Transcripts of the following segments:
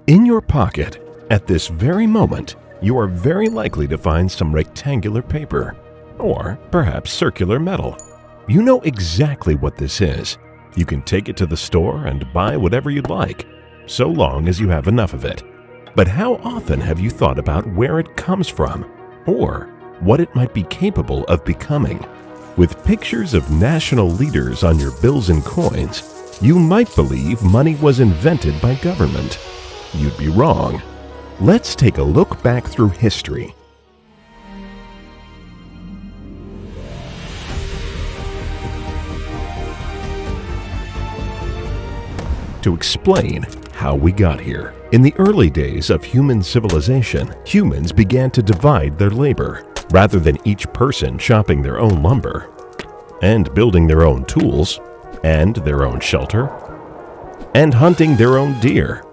In your pocket, at this very moment, you are very likely to find some rectangular paper, or perhaps circular metal. You know exactly what this is. You can take it to the store and buy whatever you'd like, so long as you have enough of it. But how often have you thought about where it comes from, or what it might be capable of becoming? With pictures of national leaders on your bills and coins, you might believe money was invented by government. You'd be wrong. Let's take a look back through history. To explain how we got here. In the early days of human civilization, humans began to divide their labor. Rather than each person chopping their own lumber, and building their own tools, and their own shelter, and hunting their own deer,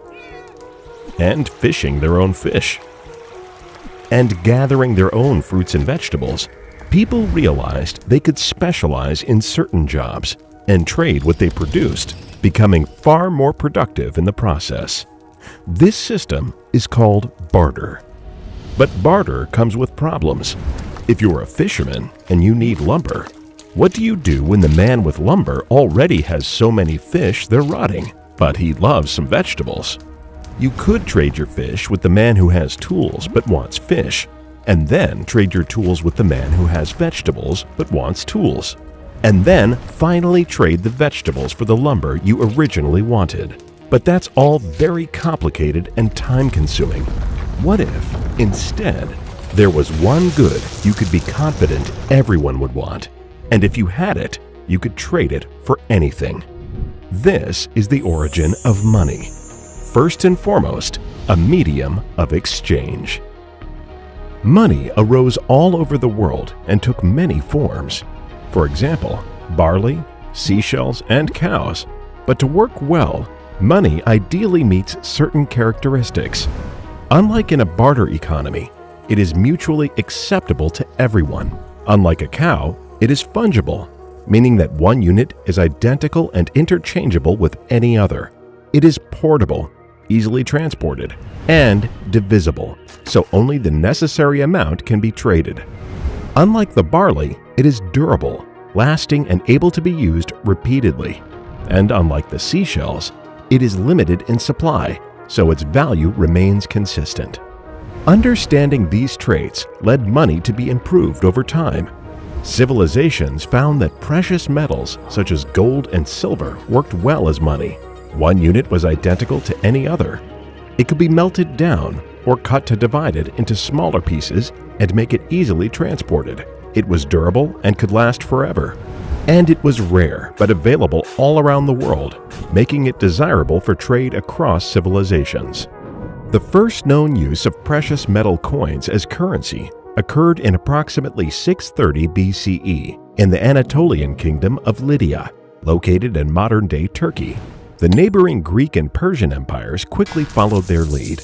and fishing their own fish, and gathering their own fruits and vegetables, people realized they could specialize in certain jobs and trade what they produced, becoming far more productive in the process. This system is called barter. But barter comes with problems. If you're a fisherman and you need lumber, what do you do when the man with lumber already has so many fish they're rotting, but he loves some vegetables? You could trade your fish with the man who has tools but wants fish, and then trade your tools with the man who has vegetables but wants tools, and then finally trade the vegetables for the lumber you originally wanted. But that's all very complicated and time-consuming. What if, instead, there was one good you could be confident everyone would want, and if you had it, you could trade it for anything? This is the origin of money. First and foremost, a medium of exchange. Money arose all over the world and took many forms. For example, barley, seashells, and cows. But to work well, money ideally meets certain characteristics. Unlike in a barter economy, it is mutually acceptable to everyone. Unlike a cow, it is fungible, meaning that one unit is identical and interchangeable with any other. It is portable, easily transported, and divisible, so only the necessary amount can be traded. Unlike the barley, it is durable, lasting and able to be used repeatedly. And unlike the seashells, it is limited in supply, so its value remains consistent. Understanding these traits led money to be improved over time. Civilizations found that precious metals such as gold and silver worked well as money. One unit was identical to any other. It could be melted down or cut to divide it into smaller pieces and make it easily transported. It was durable and could last forever. And it was rare but available all around the world, making it desirable for trade across civilizations. The first known use of precious metal coins as currency occurred in approximately 630 BCE in the Anatolian kingdom of Lydia, located in modern-day Turkey. The neighboring Greek and Persian empires quickly followed their lead.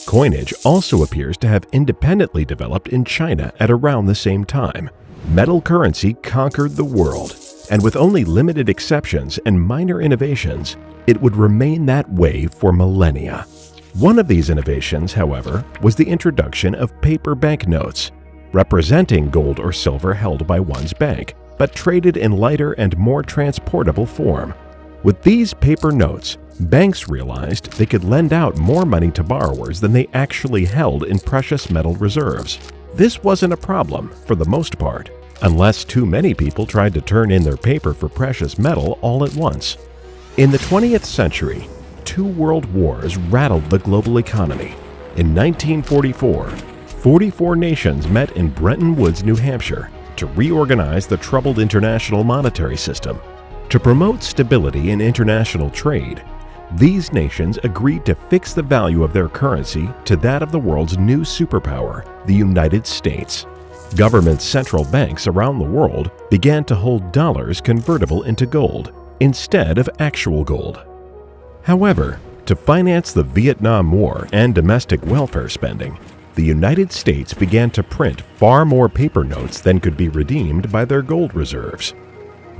Coinage also appears to have independently developed in China at around the same time. Metal currency conquered the world, and with only limited exceptions and minor innovations, it would remain that way for millennia. One of these innovations, however, was the introduction of paper banknotes, representing gold or silver held by one's bank, but traded in lighter and more transportable form. With these paper notes, banks realized they could lend out more money to borrowers than they actually held in precious metal reserves. This wasn't a problem, for the most part, unless too many people tried to turn in their paper for precious metal all at once. In the 20th century, 2 world wars rattled the global economy. In 1944, 44 nations met in Bretton Woods, New Hampshire, to reorganize the troubled international monetary system. To promote stability in international trade, these nations agreed to fix the value of their currency to that of the world's new superpower, the United States. Government central banks around the world began to hold dollars convertible into gold instead of actual gold. However, to finance the Vietnam War and domestic welfare spending, the United States began to print far more paper notes than could be redeemed by their gold reserves.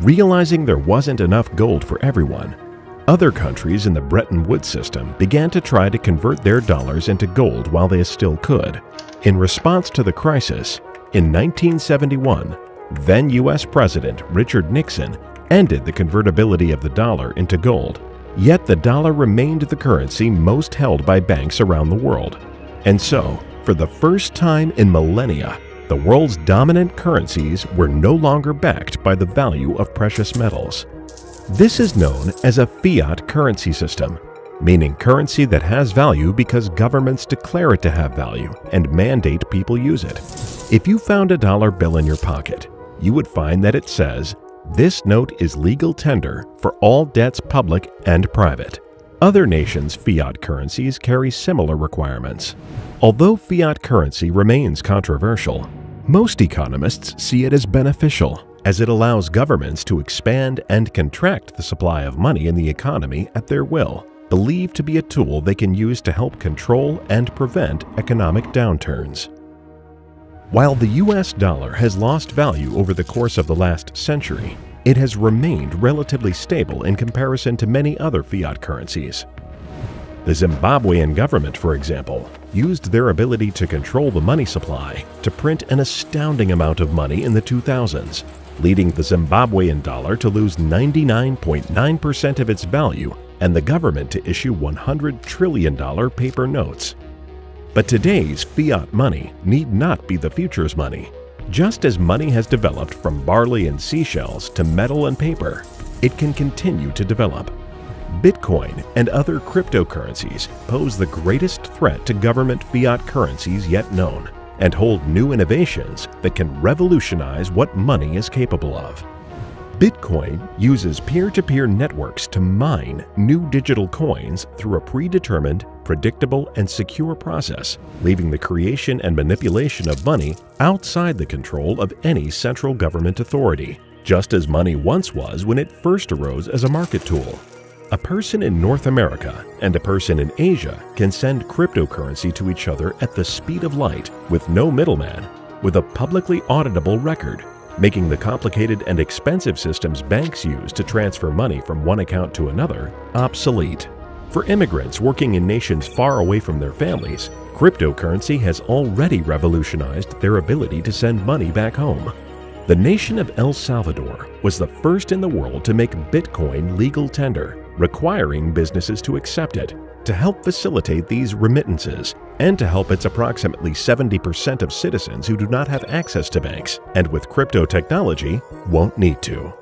Realizing there wasn't enough gold for everyone, Other countries in the Bretton Woods system began to try to convert their dollars into gold while they still could. In response to the crisis, in 1971, then U.S. President Richard Nixon ended the convertibility of the dollar into gold. Yet the dollar remained the currency most held by banks around the world. And so, for the first time in millennia, the world's dominant currencies were no longer backed by the value of precious metals. This is known as a fiat currency system, meaning currency that has value because governments declare it to have value and mandate people use it. If you found a dollar bill in your pocket, you would find that it says, "This note is legal tender for all debts public and private." Other nations' fiat currencies carry similar requirements. Although fiat currency remains controversial, most economists see it as beneficial, as it allows governments to expand and contract the supply of money in the economy at their will, believed to be a tool they can use to help control and prevent economic downturns. While the US dollar has lost value over the course of the last century, it has remained relatively stable in comparison to many other fiat currencies. The Zimbabwean government, for example, used their ability to control the money supply to print an astounding amount of money in the 2000s, leading the Zimbabwean dollar to lose 99.9% of its value and the government to issue $100 trillion paper notes. But today's fiat money need not be the future's money. Just as money has developed from barley and seashells to metal and paper, it can continue to develop. Bitcoin and other cryptocurrencies pose the greatest threat to government fiat currencies yet known, and hold new innovations that can revolutionize what money is capable of. Bitcoin uses peer-to-peer networks to mine new digital coins through a predetermined, predictable, and secure process, leaving the creation and manipulation of money outside the control of any central government authority, just as money once was when it first arose as a market tool. A person in North America and a person in Asia can send cryptocurrency to each other at the speed of light with no middleman, with a publicly auditable record, making the complicated and expensive systems banks use to transfer money from one account to another obsolete. For immigrants working in nations far away from their families, cryptocurrency has already revolutionized their ability to send money back home. The nation of El Salvador was the first in the world to make Bitcoin legal tender, requiring businesses to accept it, to help facilitate these remittances, and to help its approximately 70% of citizens who do not have access to banks, and with crypto technology, won't need to.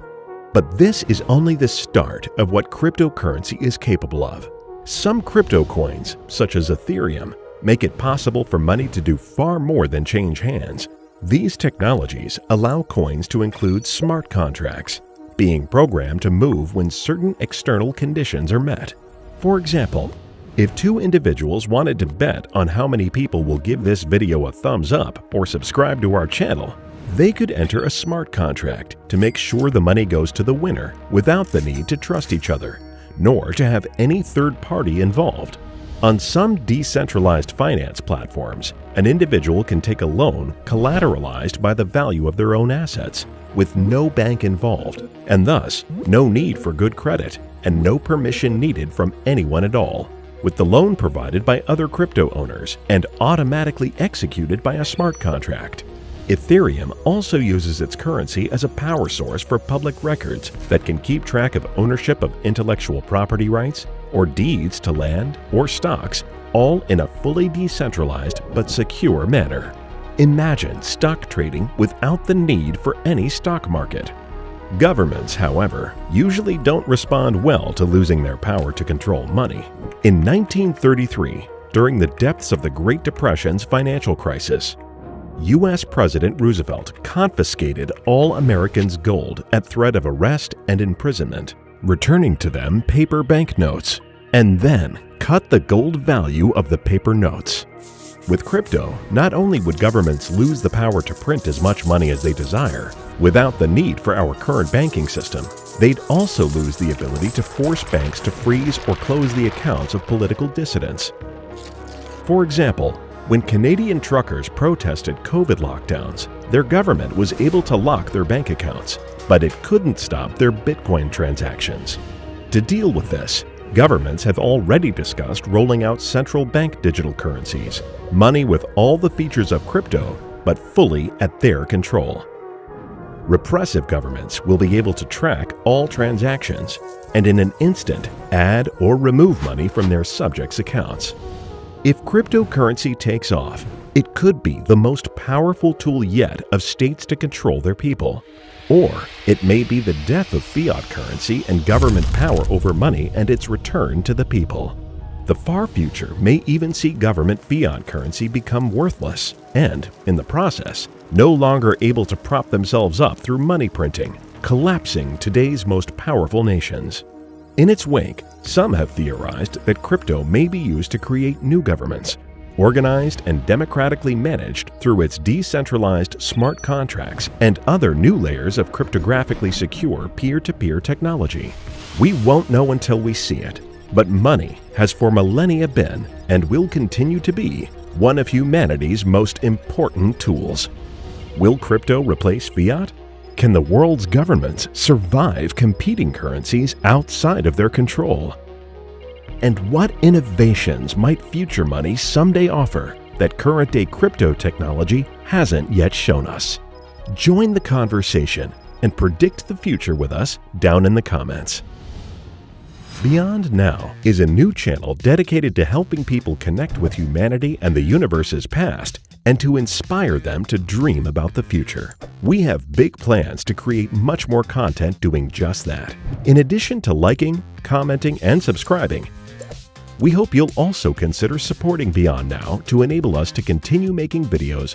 But this is only the start of what cryptocurrency is capable of. Some crypto coins, such as Ethereum, make it possible for money to do far more than change hands. These technologies allow coins to include smart contracts, being programmed to move when certain external conditions are met. For example, if two individuals wanted to bet on how many people will give this video a thumbs up or subscribe to our channel, they could enter a smart contract to make sure the money goes to the winner without the need to trust each other, nor to have any third party involved. On some decentralized finance platforms, an individual can take a loan collateralized by the value of their own assets, with no bank involved, and thus no need for good credit and no permission needed from anyone at all, with the loan provided by other crypto owners and automatically executed by a smart contract. Ethereum also uses its currency as a power source for public records that can keep track of ownership of intellectual property rights or deeds to land or stocks, all in a fully decentralized but secure manner. Imagine stock trading without the need for any stock market. Governments, however, usually don't respond well to losing their power to control money. In 1933, during the depths of the Great Depression's financial crisis, U.S. President Roosevelt confiscated all Americans' gold at threat of arrest and imprisonment, returning to them paper banknotes, and then cut the gold value of the paper notes. With crypto, not only would governments lose the power to print as much money as they desire, without the need for our current banking system, they'd also lose the ability to force banks to freeze or close the accounts of political dissidents. For example, when Canadian truckers protested COVID lockdowns, their government was able to lock their bank accounts, but it couldn't stop their Bitcoin transactions. To deal with this, governments have already discussed rolling out central bank digital currencies, money with all the features of crypto, but fully at their control. Repressive governments will be able to track all transactions and in an instant add or remove money from their subjects' accounts. If cryptocurrency takes off, it could be the most powerful tool yet of states to control their people. Or it may be the death of fiat currency and government power over money and its return to the people. The far future may even see government fiat currency become worthless and, in the process, no longer able to prop themselves up through money printing, collapsing today's most powerful nations. In its wake, some have theorized that crypto may be used to create new governments, organized and democratically managed through its decentralized smart contracts and other new layers of cryptographically secure peer-to-peer technology. We won't know until we see it, but money has for millennia been, and will continue to be, one of humanity's most important tools. Will crypto replace fiat? Can the world's governments survive competing currencies outside of their control? And what innovations might future money someday offer that current-day crypto technology hasn't yet shown us? Join the conversation and predict the future with us down in the comments. Beyond Now is a new channel dedicated to helping people connect with humanity and the universe's past and to inspire them to dream about the future. We have big plans to create much more content doing just that. In addition to liking, commenting, and subscribing, we hope you'll also consider supporting Beyond Now to enable us to continue making videos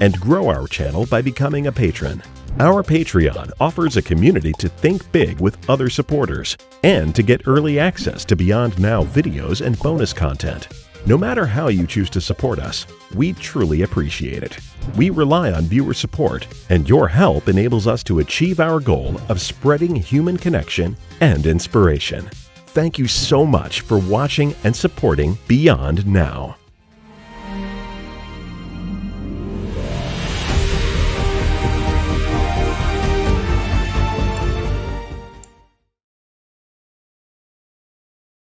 and grow our channel by becoming a patron. Our Patreon offers a community to think big with other supporters and to get early access to Beyond Now videos and bonus content. No matter how you choose to support us, we truly appreciate it. We rely on viewer support, and your help enables us to achieve our goal of spreading human connection and inspiration. Thank you so much for watching and supporting Beyond Now.